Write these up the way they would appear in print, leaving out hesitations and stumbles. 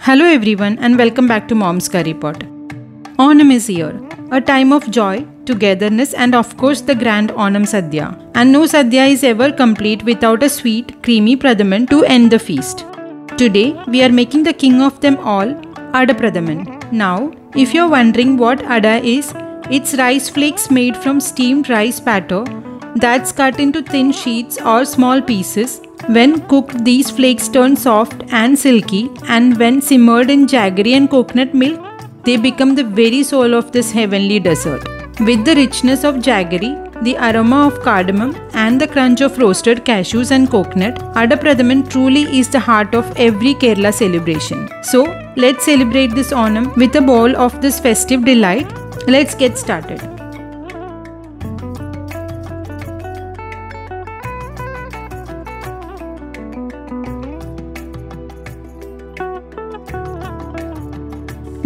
Hello everyone and welcome back to Mom's Curry Pot. Onam is here, a time of joy, togetherness and of course the grand Onam Sadhya. And no Sadhya is ever complete without a sweet, creamy Pradaman to end the feast. Today we are making the king of them all, Ada Pradaman. Now, if you're wondering what Ada is, it's rice flakes made from steamed rice batter that's cut into thin sheets or small pieces. When cooked, these flakes turn soft and silky, and when simmered in jaggery and coconut milk, they become the very soul of this heavenly dessert. With the richness of jaggery, the aroma of cardamom, and the crunch of roasted cashews and coconut, Ada Pradaman truly is the heart of every Kerala celebration. So, let's celebrate this Onam with a bowl of this festive delight. Let's get started.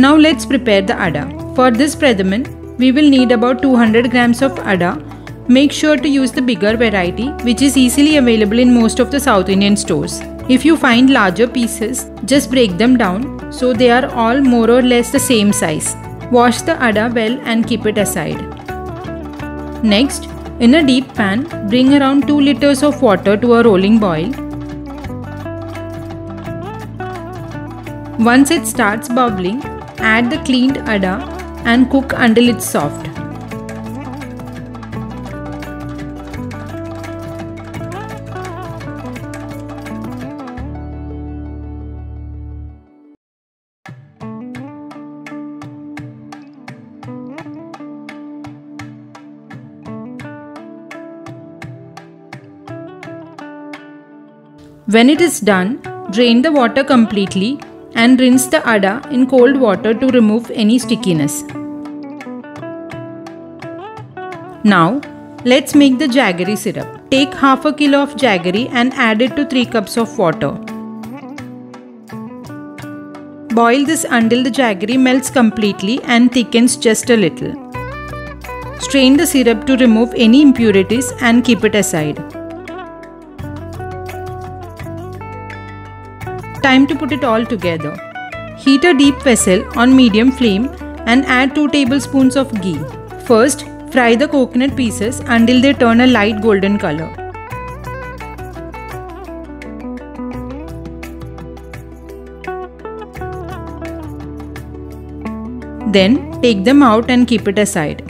Now let's prepare the Ada. For this Pradaman, we will need about 200 grams of Ada. Make sure to use the bigger variety, which is easily available in most of the South Indian stores. If you find larger pieces, just break them down so they are all more or less the same size. Wash the Ada well and keep it aside. Next, in a deep pan, bring around 2 liters of water to a rolling boil. Once it starts bubbling, add the cleaned Ada and cook until it's soft. When it is done, drain the water completely and rinse the Ada in cold water to remove any stickiness. Now, let's make the jaggery syrup. Take half a kilo of jaggery and add it to 3 cups of water. Boil this until the jaggery melts completely and thickens just a little. Strain the syrup to remove any impurities and keep it aside. Time to put it all together. Heat a deep vessel on medium flame and add 2 tablespoons of ghee. First, fry the coconut pieces until they turn a light golden color. Then, take them out and keep it aside.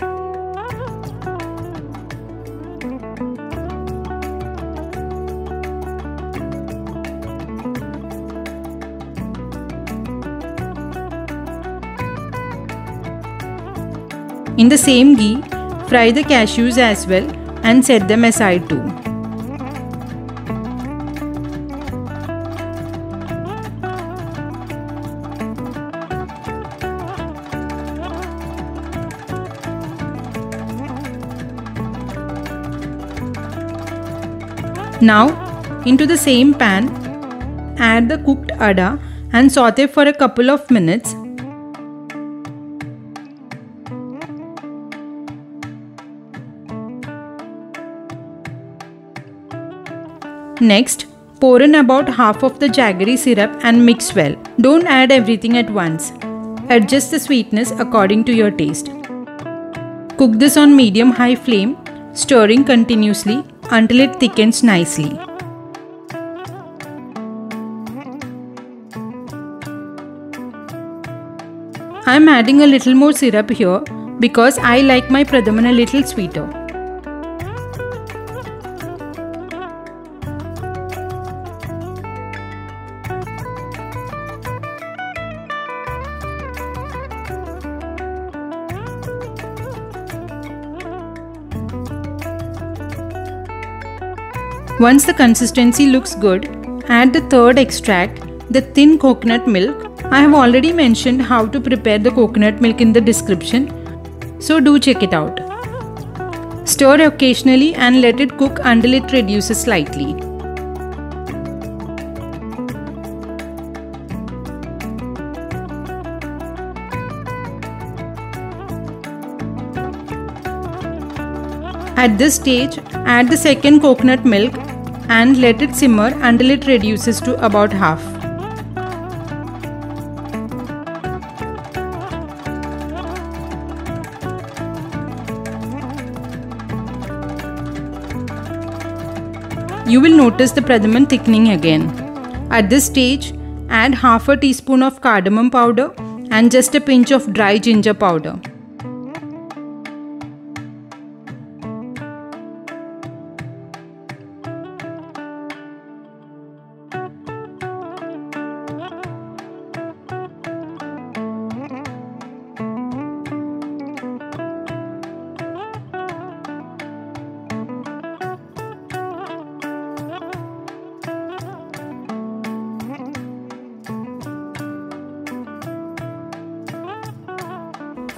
In the same ghee, fry the cashews as well and set them aside too. Now, into the same pan, add the cooked Ada and saute for a couple of minutes. Next, pour in about half of the jaggery syrup and mix well. Don't add everything at once. Adjust the sweetness according to your taste. Cook this on medium-high flame, stirring continuously until it thickens nicely. I am adding a little more syrup here because I like my Pradaman a little sweeter. Once the consistency looks good, add the third extract, the thin coconut milk. I have already mentioned how to prepare the coconut milk in the description, so do check it out. Stir occasionally and let it cook until it reduces slightly. At this stage, add the second coconut milk and let it simmer until it reduces to about half. you will notice the Pradaman thickening again. At this stage, add half a teaspoon of cardamom powder and just a pinch of dry ginger powder.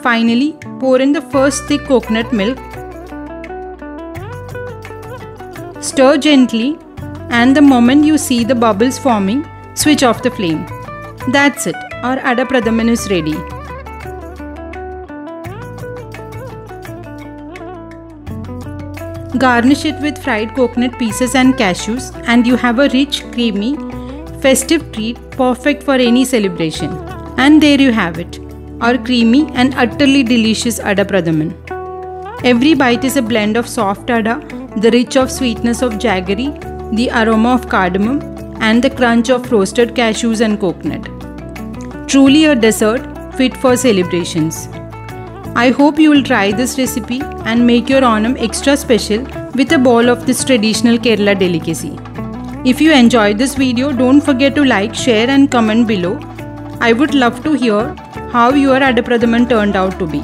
Finally, pour in the first thick coconut milk. Stir gently, and the moment you see the bubbles forming, switch off the flame. That's it, our Ada Pradaman is ready. Garnish it with fried coconut pieces and cashews, and you have a rich, creamy, festive treat perfect for any celebration. And there you have it, our creamy and utterly delicious Ada Pradaman. Every bite is a blend of soft Ada, the rich of sweetness of jaggery, the aroma of cardamom, and the crunch of roasted cashews and coconut. Truly a dessert fit for celebrations. I hope you will try this recipe and make your Onam extra special with a bowl of this traditional Kerala delicacy. If you enjoyed this video, don't forget to like, share and comment below. I would love to hear how your Ada Pradaman turned out to be.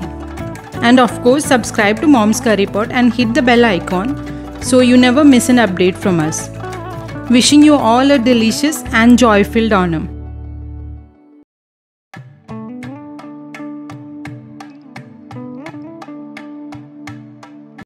And of course, subscribe to Mom's Curry Pot and hit the bell icon so you never miss an update from us. Wishing you all a delicious and joy-filled Onam.